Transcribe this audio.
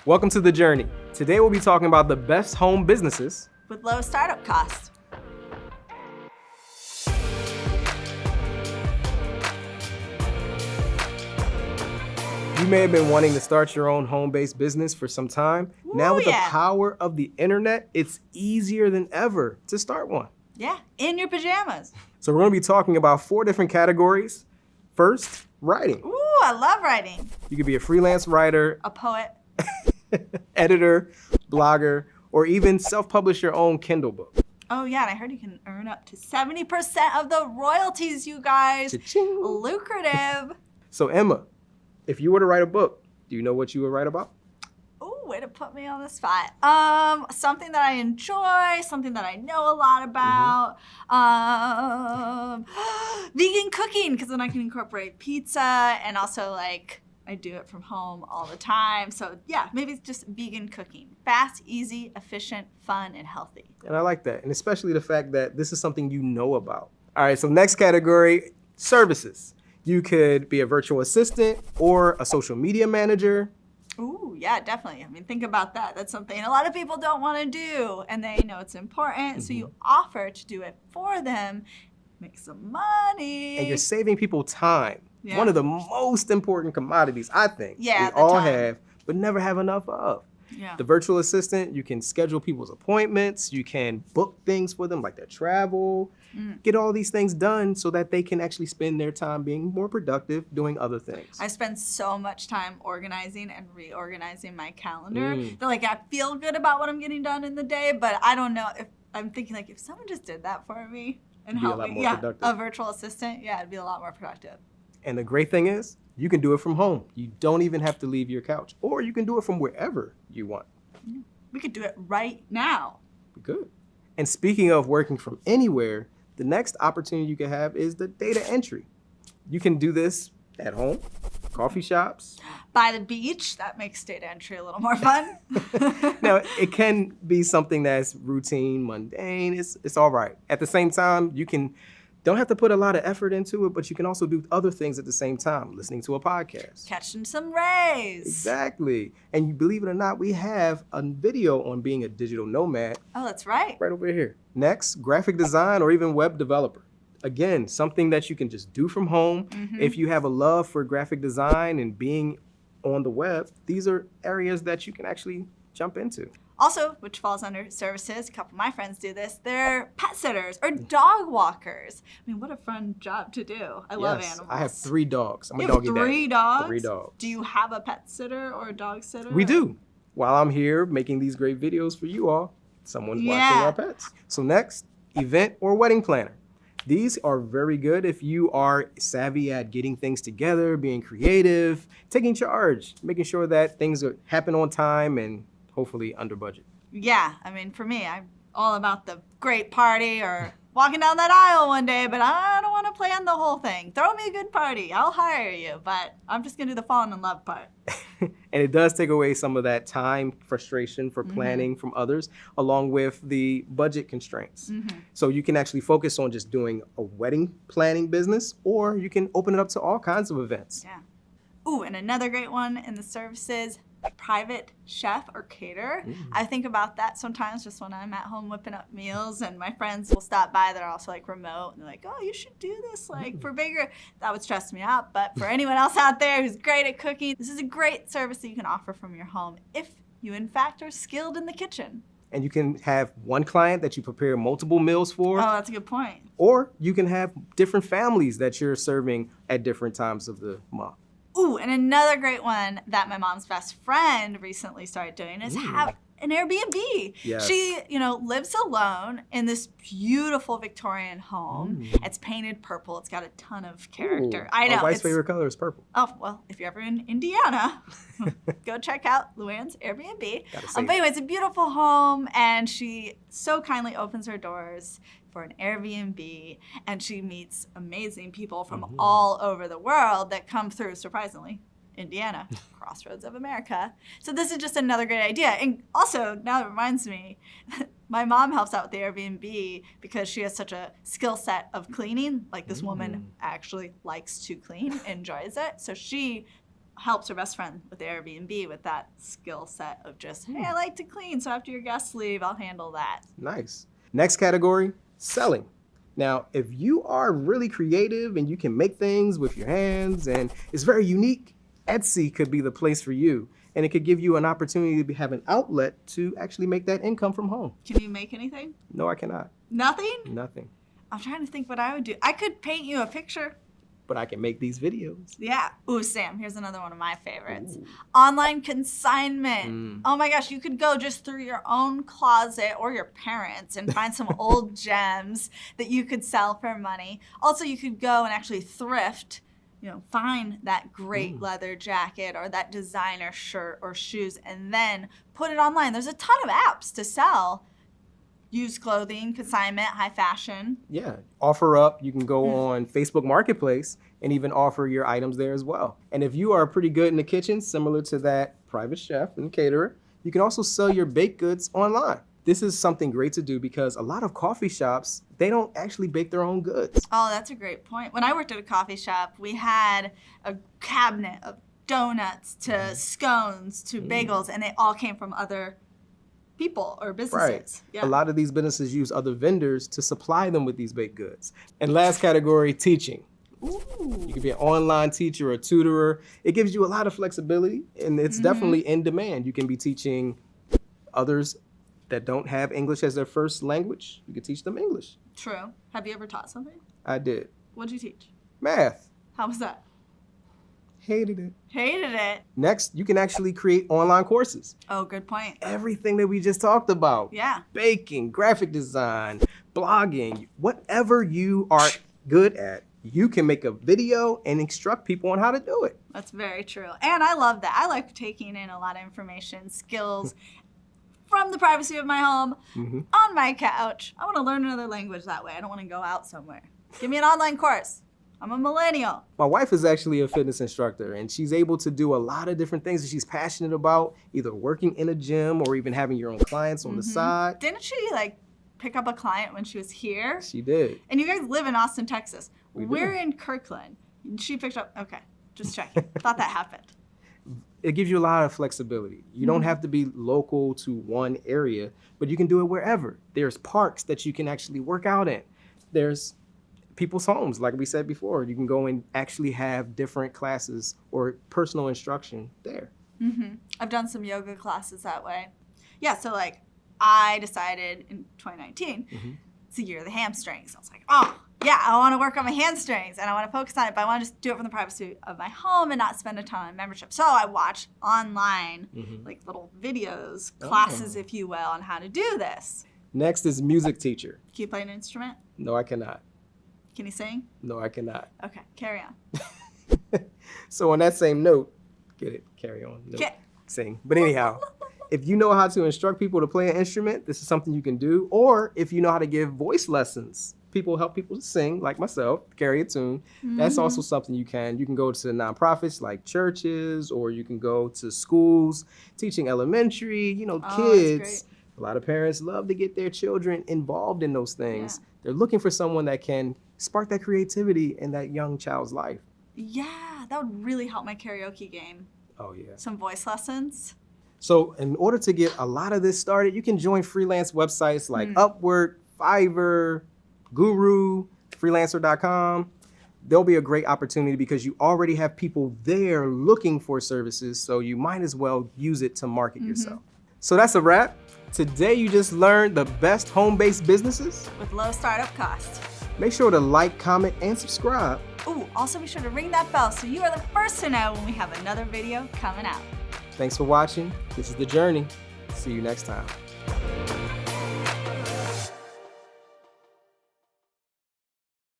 Welcome to The Journey. Today we'll be talking about the best home businesses with low startup costs. You may have been wanting to start your own home-based business for some time. Now with the power of the internet, it's easier than ever to start one. Yeah, in your pajamas. So we're going to be talking about 4 different categories. First, writing. Ooh, I love writing. You could be a freelance writer, A poet. editor, blogger, or even self-publish your own Kindle book. Oh yeah, and I heard you can earn up to 70% of the royalties, you guys. Cha-ching. Lucrative. So Emma, if you were to write a book, do you know what you would write about? Ooh, way to put me on the spot. Something that I enjoy, something that I know a lot about. Vegan cooking, because then I can incorporate pizza and also I do it from home all the time. So yeah, maybe it's just vegan cooking. Fast, easy, efficient, fun, and healthy. And I like that. And especially the fact that this is something you know about. All right, so next category, services. You could be a virtual assistant or a social media manager. Ooh, yeah, definitely. I mean, think about that. That's something a lot of people don't want to do, and they know it's important. So you offer to do it for them, make some money. And you're saving people time. Yeah. One of the most important commodities, I think, Yeah, we all time. have, but never have enough of. Yeah. The virtual assistant, you can schedule people's appointments, you can book things for them like their travel, get all these things done so that they can actually spend their time being more productive doing other things. I spend so much time organizing and reorganizing my calendar that I feel good about what I'm getting done in the day, but I don't know if I'm thinking if someone just did that for me and You'd be a helped lot me, more productive. a virtual assistant, it'd be a lot more productive. And the great thing is, you can do it from home. You don't even have to leave your couch, or you can do it from wherever you want. We could do it right now. Good. And speaking of working from anywhere, the next opportunity you can have is the data entry. You can do this at home, coffee shops. By the beach, that makes data entry a little more fun. Now, it can be something that's routine, mundane. It's all right. At the same time, don't have to put a lot of effort into it, but you can also do other things at the same time, listening to a podcast. Catching some rays. Exactly. And you believe it or not, we have a video on being a digital nomad Oh, that's right. right over here. Next, graphic design or even web developer. Again, something that you can just do from home. If you have a love for graphic design and being on the web, these are areas that you can actually jump into. Also, which falls under services, a couple of my friends do this, they're pet sitters or dog walkers. I mean, what a fun job to do. I love animals. I have 3 dogs. I'm You a have doggy dad. 3 dogs? 3 dogs. Do you have a pet sitter or a dog sitter? We do. While I'm here making these great videos for you all, someone's watching our pets. So next, event or wedding planner. These are very good if you are savvy at getting things together, being creative, taking charge, making sure that things happen on time and hopefully under budget. Yeah, I mean, for me, I'm all about the great party or walking down that aisle one day, but I don't want to plan the whole thing. Throw me a good party. I'll hire you, but I'm just going to do the falling in love part. And it does take away some of that time frustration for planning from others, along with the budget constraints. So you can actually focus on just doing a wedding planning business, or you can open it up to all kinds of events. Yeah. Ooh, and another great one in the services, private chef or caterer. I think about that sometimes just when I'm at home whipping up meals and my friends will stop by. They're also remote and they're like, oh, you should do this for bigger. That would stress me out. But for anyone else out there who's great at cooking, this is a great service that you can offer from your home if you in fact are skilled in the kitchen. And you can have one client that you prepare multiple meals for. Oh, that's a good point. Or you can have different families that you're serving at different times of the month. Ooh, and another great one that my mom's best friend recently started doing is have an Airbnb. Yes. She, lives alone in this beautiful Victorian home. It's painted purple. It's got a ton of character. Ooh, I know. my wife's favorite color is purple. Oh, well, if you're ever in Indiana, go check out Luann's Airbnb. But anyway, it's a beautiful home, and she so kindly opens her doors for an Airbnb, and she meets amazing people from all over the world that come through, surprisingly, Indiana, crossroads of America. So this is just another great idea. And also, now it reminds me, my mom helps out with the Airbnb because she has such a skill set of cleaning. Like, this woman actually likes to clean, enjoys it. So she helps her best friend with the Airbnb with that skill set of just, hey, I like to clean, so after your guests leave, I'll handle that. Nice. Next category, selling. Now, if you are really creative and you can make things with your hands and it's very unique, Etsy could be the place for you. And it could give you an opportunity to have an outlet to actually make that income from home. Can you make anything? No, I cannot. Nothing? Nothing. I'm trying to think what I would do. I could paint you a picture. But I can make these videos. Yeah. Ooh, Sam, here's another one of my favorites. Ooh. Online consignment. Oh my gosh, you could go just through your own closet or your parents and find some old gems that you could sell for money. Also, you could go and actually thrift, find that great leather jacket or that designer shirt or shoes and then put it online. There's a ton of apps to sell used clothing, consignment, high fashion. Yeah, offer up. You can go on Facebook Marketplace and even offer your items there as well. And if you are pretty good in the kitchen, similar to that private chef and caterer, you can also sell your baked goods online. This is something great to do because a lot of coffee shops, they don't actually bake their own goods. Oh, that's a great point. When I worked at a coffee shop, we had a cabinet of donuts to scones to bagels, and they all came from other people or businesses. Right. Yeah. A lot of these businesses use other vendors to supply them with these baked goods. And last category, teaching. Ooh. You can be an online teacher or tutorer. It gives you a lot of flexibility, and it's definitely in demand. You can be teaching others that don't have English as their first language. You can teach them English. True. Have you ever taught something? I did. What'd you teach? Math. How was that? Hated it. Hated it. Next, you can actually create online courses. Oh, good point. Everything that we just talked about. Yeah. Baking, graphic design, blogging, whatever you are good at, you can make a video and instruct people on how to do it. That's very true. And I love that. I like taking in a lot of information, skills from the privacy of my home, on my couch. I want to learn another language that way. I don't want to go out somewhere. Give me an online course. I'm a millennial. My wife is actually a fitness instructor, and she's able to do a lot of different things that she's passionate about, either working in a gym or even having your own clients on the side. Didn't she pick up a client when she was here? She did. And you guys live in Austin, Texas. We're do. in Kirkland. She picked up, okay, just checking. Thought that happened. It gives you a lot of flexibility. You don't have to be local to one area, but you can do it wherever. There's parks that you can actually work out in. There's people's homes, like we said before. You can go and actually have different classes or personal instruction there. I've done some yoga classes that way. Yeah, so I decided in 2019, it's the year of the hamstrings. I was like, oh, yeah, I want to work on my hamstrings and I want to focus on it, but I want to just do it from the privacy of my home and not spend a ton on membership. So I watch online, little videos, classes, if you will, on how to do this. Next is music teacher. Can you play an instrument? No, I cannot. Can you sing? No, I cannot. Okay, carry on. So on that same note, get it, carry on. Note, sing. But anyhow, if you know how to instruct people to play an instrument, this is something you can do. Or if you know how to give voice lessons, help people to sing, like myself, carry a tune. That's also something you can. You can go to nonprofits like churches, or you can go to schools teaching elementary, kids. A lot of parents love to get their children involved in those things. Yeah. They're looking for someone that can spark that creativity in that young child's life. Yeah, that would really help my karaoke game. Oh, yeah. Some voice lessons. So in order to get a lot of this started, you can join freelance websites like Upwork, Fiverr, Guru, freelancer.com. There'll be a great opportunity because you already have people there looking for services, so you might as well use it to market yourself. So that's a wrap. Today you just learned the best home-based businesses with low startup costs. Make sure to like, comment, and subscribe. Ooh, also be sure to ring that bell so you are the first to know when we have another video coming out. Thanks for watching. This is The Journey. See you next time.